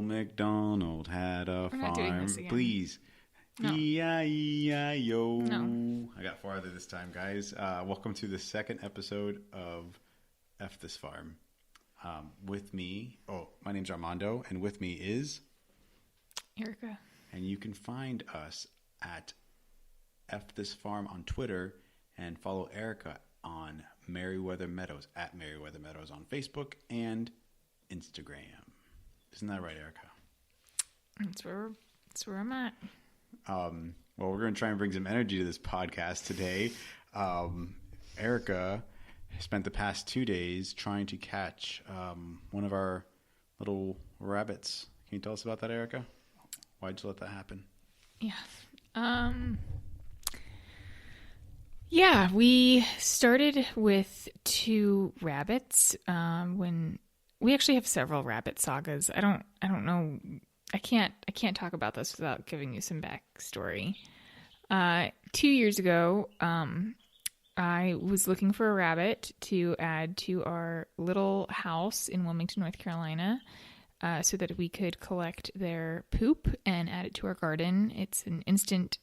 MacDonald had a We're not doing farm. this again. Please. No. E-I-E-I-O. No. I got farther this time, guys. Welcome to the second episode of F This Farm. With me, my name's Armando, and with me is... Erica. And you can find us at F This Farm on Twitter and follow Erica on Merriweather Meadows, at Merriweather Meadows on Facebook and Instagram. Isn't that right, Erica? That's where I'm at. Well, we're going to try and bring some energy to this podcast today. Erica spent the past 2 days trying to catch one of our little rabbits. Can you tell us about that, Erica? Why'd you let that happen? Yeah, we started with 2 rabbits. When we actually have several rabbit sagas. I don't know. I can't talk about this without giving you some backstory. 2 years ago, I was looking for a rabbit to add to our little house in Wilmington, North Carolina, so that we could collect their poop and add it to our garden. It's an instant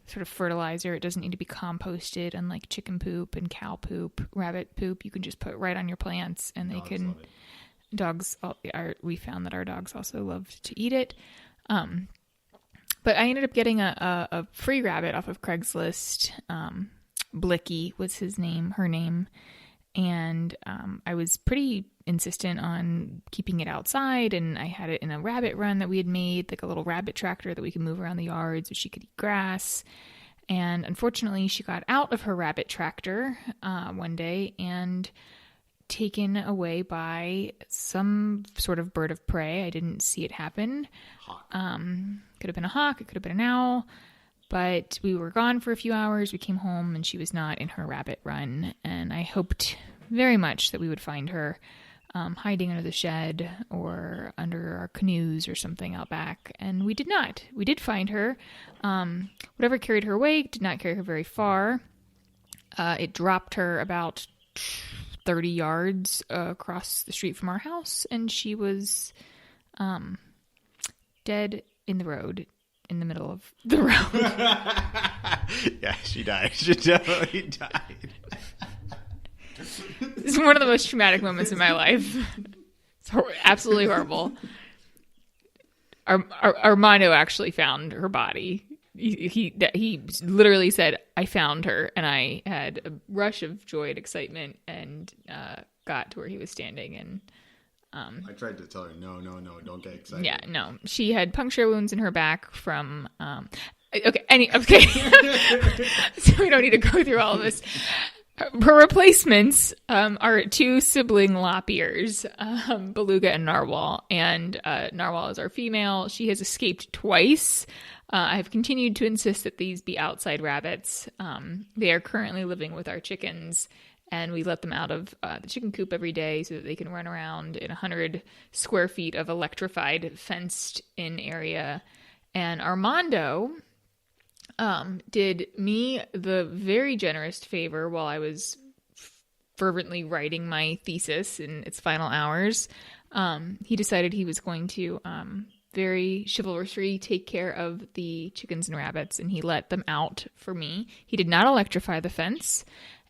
sort of fertilizer. It doesn't need to be composted, unlike chicken poop and cow poop. Rabbit poop you can just put right on your plants, and they can. We found that our dogs also loved to eat it. But I ended up getting a free rabbit off of Craigslist. Blicky was her name. And I was pretty insistent on keeping it outside, and I had it in a rabbit run that we had made, like a little rabbit tractor that we could move around the yard so she could eat grass. And unfortunately, she got out of her rabbit tractor one day and taken away by some sort of bird of prey. I didn't see it happen. Could have been a hawk. It could have been an owl. But we were gone for a few hours. We came home and she was not in her rabbit run. And I hoped very much that we would find her hiding under the shed or under our canoes or something out back. And we did not. We did find her. Whatever carried her away did not carry her very far. It dropped her about 30 yards across the street from our house. And she was dead in the road. In the middle of the road. Yeah, she died. She definitely died. It's one of the most traumatic moments in my life. It's absolutely horrible. Armando actually found her body. He literally said, "I found her," and I had a rush of joy and excitement, and got to where he was standing and. I tried to tell her, no, don't get excited. Yeah, no. She had puncture wounds in her back from, okay. So we don't need to go through all of this. Her replacements are 2 sibling lop ears, Beluga and Narwhal. And Narwhal is our female. She has escaped twice. I have continued to insist that these be outside rabbits. They are currently living with our chickens. And we let them out of the chicken coop every day so that they can run around in 100 square feet of electrified, fenced-in area. And Armando did me the very generous favor while I was fervently writing my thesis in its final hours. He decided he was going to very chivalrously take care of the chickens and rabbits, and he let them out for me. He did not electrify the fence.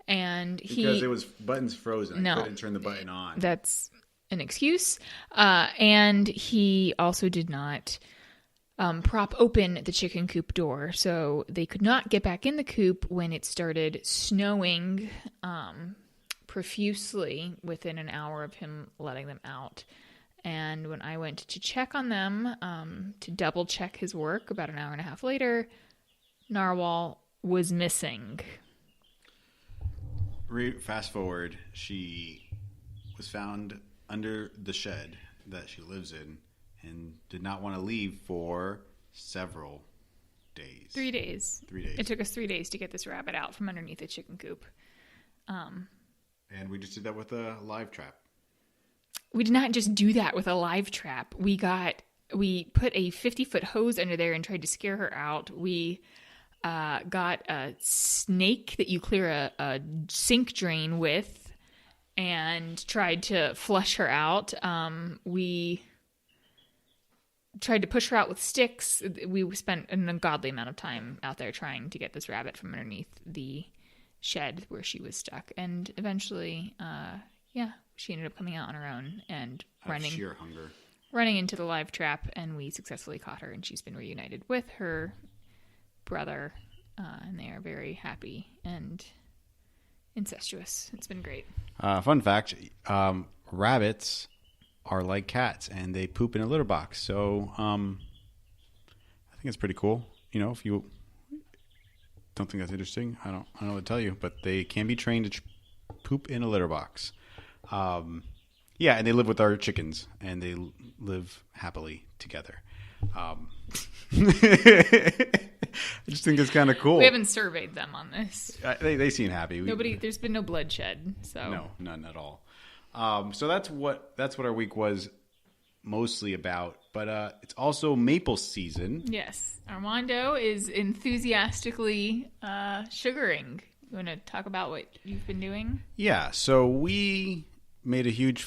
And because it was buttons frozen. No, I couldn't turn the button on. That's an excuse. And he also did not prop open the chicken coop door. So they could not get back in the coop when it started snowing profusely within an hour of him letting them out. And when I went to check on them, to double check his work about an hour and a half later, Narwhal was missing. Fast forward, she was found under the shed that she lives in and did not want to leave for several days. 3 days. 3 days. It took us 3 days to get this rabbit out from underneath the chicken coop. And we just did that with a live trap. We did not just do that with a live trap. We put a 50-foot hose under there and tried to scare her out. We got a snake that you clear a sink drain with and tried to flush her out. We tried to push her out with sticks. We spent an ungodly amount of time out there trying to get this rabbit from underneath the shed where she was stuck. And eventually, she ended up coming out on her own and Sheer hunger. running into the live trap, and we successfully caught her, and she's been reunited with her brother, and they are very happy and incestuous. It's been great. Fun fact, rabbits are like cats, and they poop in a litter box. So I think it's pretty cool. If you don't think that's interesting, I don't know what to tell you, but they can be trained to poop in a litter box. And they live with our chickens, and they live happily together. I just think it's kind of cool. We haven't surveyed them on this. They seem happy. There's been no bloodshed, so no, none at all. So that's what our week was mostly about. But it's also maple season. Yes, Armando is enthusiastically sugaring. You want to talk about what you've been doing? Yeah. So we made a huge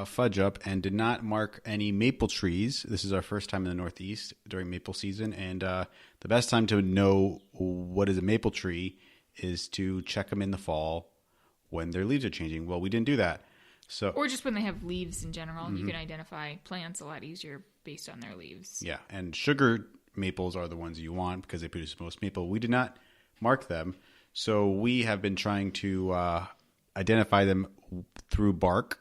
fudge up and did not mark any maple trees. This is our first time in the Northeast during maple season, and the best time to know what is a maple tree is to check them in the fall when their leaves are changing. Well, we didn't do that. Or just when they have leaves in general. Mm-hmm. You can identify plants a lot easier based on their leaves. Yeah, and sugar maples are the ones you want because they produce the most maple. We did not mark them, so we have been trying to identify them through bark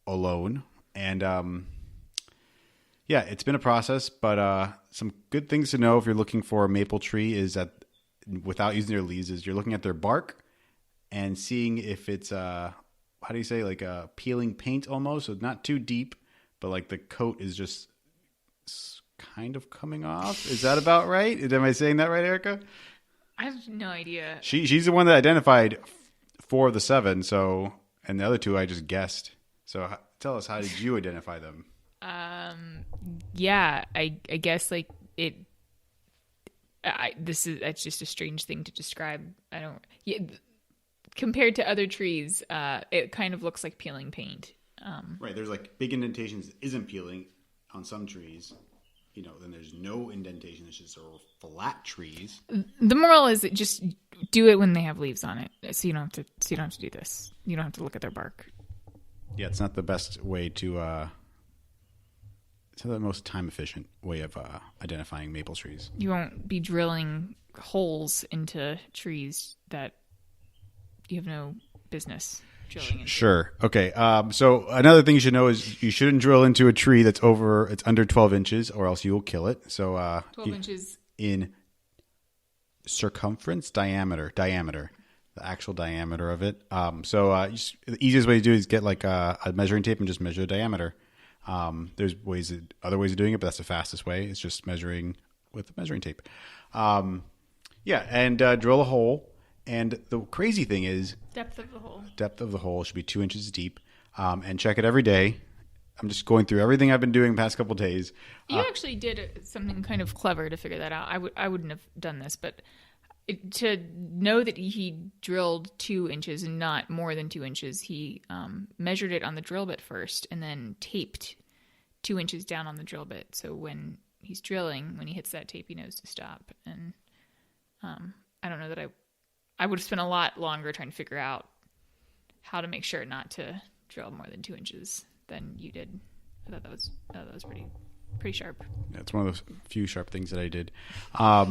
alone. And it's been a process, but some good things to know if you're looking for a maple tree is that without using their leaves is you're looking at their bark and seeing if it's how do you say, like a peeling paint almost? So not too deep, but like the coat is just kind of coming off. Is that about right? Am I saying that right, Erica? I have no idea. She's the one that identified 4 of the 7, and the other 2 I just guessed. So tell us, how did you identify them? I guess like it. That's just a strange thing to describe. Compared to other trees, it kind of looks like peeling paint. Right, there's like big indentations that isn't peeling on some trees. Then there's no indentation. It's just sort of flat trees. The moral is that just do it when they have leaves on it, so you don't have to do this. You don't have to look at their bark. Yeah, it's not the best way to. It's not the most time efficient way of identifying maple trees. You won't be drilling holes into trees that you have no business drilling into. Sure. Okay. So another thing you should know is you shouldn't drill into a tree it's under 12 inches, or else you will kill it. So 12 inches in circumference, diameter, the actual diameter of it. The easiest way to do it is get like a measuring tape and just measure the diameter. There's other ways of doing it, but that's the fastest way. It's just measuring with a measuring tape. And drill a hole. And the crazy thing is... Depth of the hole. Depth of the hole should be 2 inches deep. And check it every day. I'm just going through everything I've been doing the past couple of days. You actually did something kind of clever to figure that out. I wouldn't have done this, but to know that he drilled 2 inches and not more than 2 inches, he measured it on the drill bit first and then taped 2 inches down on the drill bit. So when he's drilling, when he hits that tape, he knows to stop. And I don't know that I would have spent a lot longer trying to figure out how to make sure not to drill more than 2 inches than you did. I thought that was pretty sharp. Yeah, it's one of those few sharp things that I did. I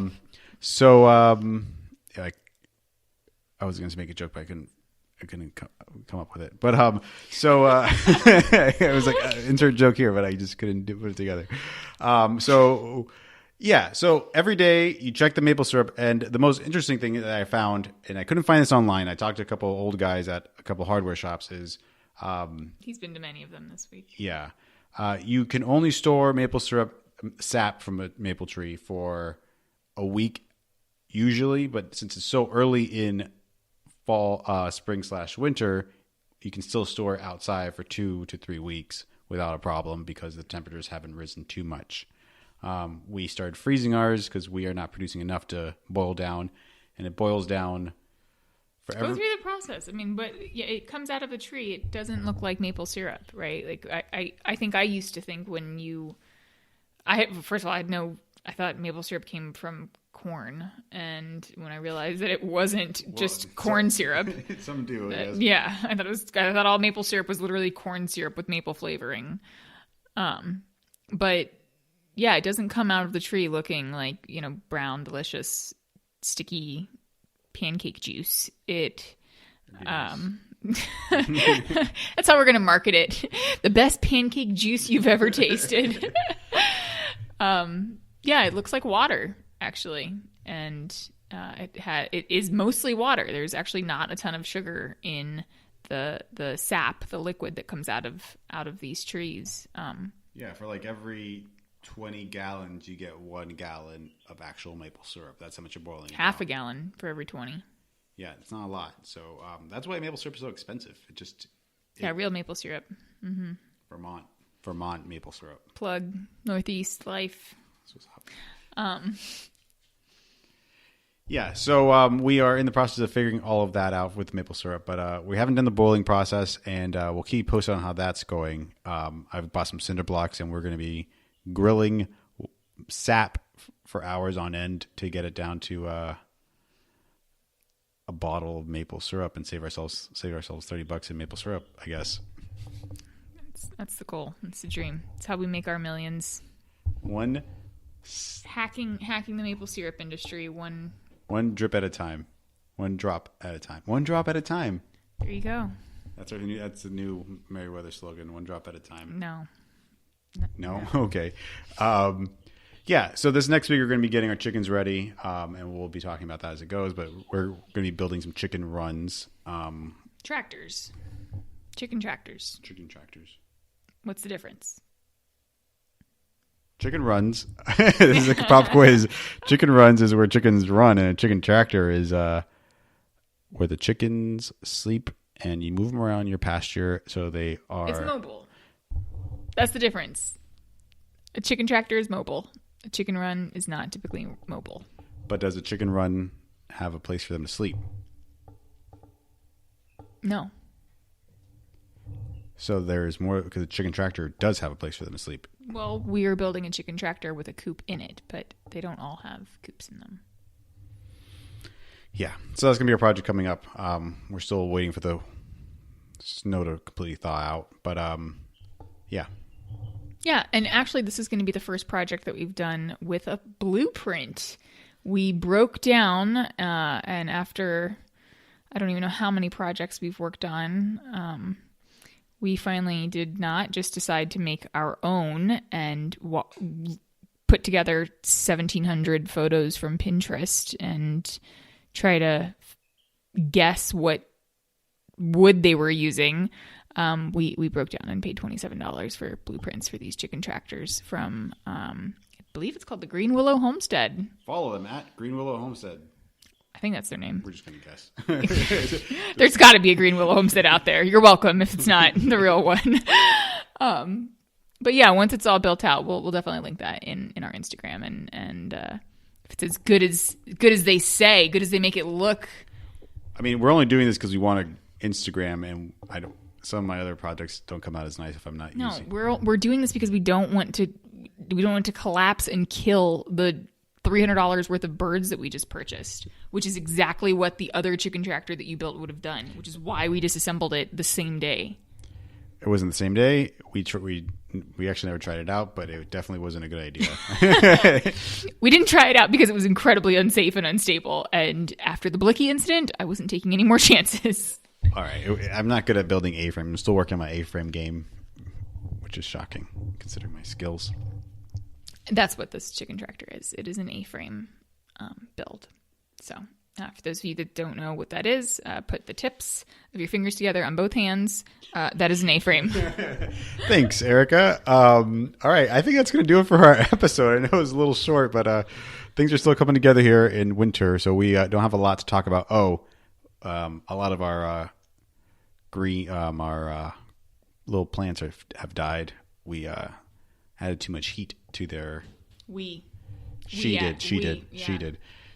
was going to make a joke, but I couldn't come up with it. But I was like, insert joke here, but I just couldn't put it together. So every day you check the maple syrup, and the most interesting thing that I found, and I couldn't find this online, I talked to a couple of old guys at a couple of hardware shops, is... he's been to many of them this week. Yeah. You can only store maple syrup sap from a maple tree for a week usually, but since it's so early in fall, spring/winter, you can still store it outside for 2 to 3 weeks without a problem because the temperatures haven't risen too much. We started freezing ours because we are not producing enough to boil down, and it boils down forever. Go through the process. I mean, but yeah, it comes out of the tree. It doesn't look like maple syrup, right? Like I think I used to think when First of all, I thought maple syrup came from corn, and when I realized that it wasn't just corn syrup. Some do, I guess. Yeah, I thought all maple syrup was literally corn syrup with maple flavoring. But yeah, it doesn't come out of the tree looking like, brown, delicious, sticky pancake juice. That's how we're going to market it. The best pancake juice you've ever tasted. Yeah, it looks like water, actually. And it is mostly water. There's actually not a ton of sugar in the sap, the liquid that comes out of these trees. Yeah, for like every 20 gallons, you get 1 gallon of actual maple syrup. That's how much you're boiling. Half a gallon for every 20. Yeah, it's not a lot. So that's why maple syrup is so expensive. Real maple syrup. Mm-hmm. Vermont maple syrup. Plug Northeast life. That's what's up. Yeah, so we are in the process of figuring all of that out with maple syrup, but we haven't done the boiling process, and we'll keep posted on how that's going. I've bought some cinder blocks, and we're going to be grilling sap for hours on end to get it down to a bottle of maple syrup and save ourselves $30 in maple syrup, I guess. That's the goal. That's the dream. It's how we make our millions. Hacking the maple syrup industry one drip at a time. One drop at a time. One drop at a time. There you go. That's the new Merriweather slogan. One drop at a time. No. Okay. Yeah. So this next week we're going to be getting our chickens ready, and we'll be talking about that as it goes. But we're going to be building some chicken runs. Tractors. Chicken tractors. Chicken tractors. What's the difference? Chicken runs. This is a pop quiz. Chicken runs is where chickens run, and a chicken tractor is where the chickens sleep, and you move them around your pasture so they are. It's mobile. That's the difference. A chicken tractor is mobile. A chicken run is not typically mobile. But does a chicken run have a place for them to sleep? No. So there's more, because a chicken tractor does have a place for them to sleep. Well, we are building a chicken tractor with a coop in it, but they don't all have coops in them. Yeah. So that's going to be our project coming up. We're still waiting for the snow to completely thaw out. But yeah. Yeah. And actually, this is going to be the first project that we've done with a blueprint. We broke down, and after, I don't even know how many projects we've worked on, we finally did not just decide to make our own and put together 1,700 photos from Pinterest and try to guess what wood they were using. We broke down and paid $27 for blueprints for these chicken tractors from, I believe it's called the Green Willow Homestead. Follow them at Green Willow Homestead. I think that's their name. We're just going to guess. There's got to be a Green Willow Homestead out there. You're welcome if it's not the real one. But yeah, once it's all built out, we'll definitely link that in our Instagram. And if it's as good as they say, good as they make it look. I mean, we're only doing this because we want to Instagram, and some of my other projects don't come out as nice if I'm not using. No, we're doing this because we don't want to collapse and kill the $300 worth of birds that we just purchased, which is exactly what the other chicken tractor that you built would have done, which is why we disassembled it the same day. It wasn't the same day. We actually never tried it out, but it definitely wasn't a good idea. We didn't try it out because it was incredibly unsafe and unstable. And after the Blicky incident, I wasn't taking any more chances. All right. I'm not good at building A-frame. I'm still working on my A-frame game, which is shocking considering my skills. That's what this chicken tractor is. It is an A-frame build. So for those of you that don't know what that is, put the tips of your fingers together on both hands. That is an A-frame. Thanks, Erica. All right. I think that's going to do it for our episode. I know it was a little short, but things are still coming together here in winter, so we don't have a lot to talk about. A lot of our our little plants have died. We added too much heat to their. She did.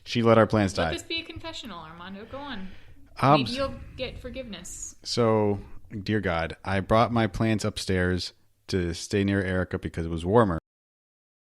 She let our plants die. Let this be a confessional, Armando. Go on. Maybe you'll get forgiveness. So, dear God, I brought my plants upstairs to stay near Erica because it was warmer.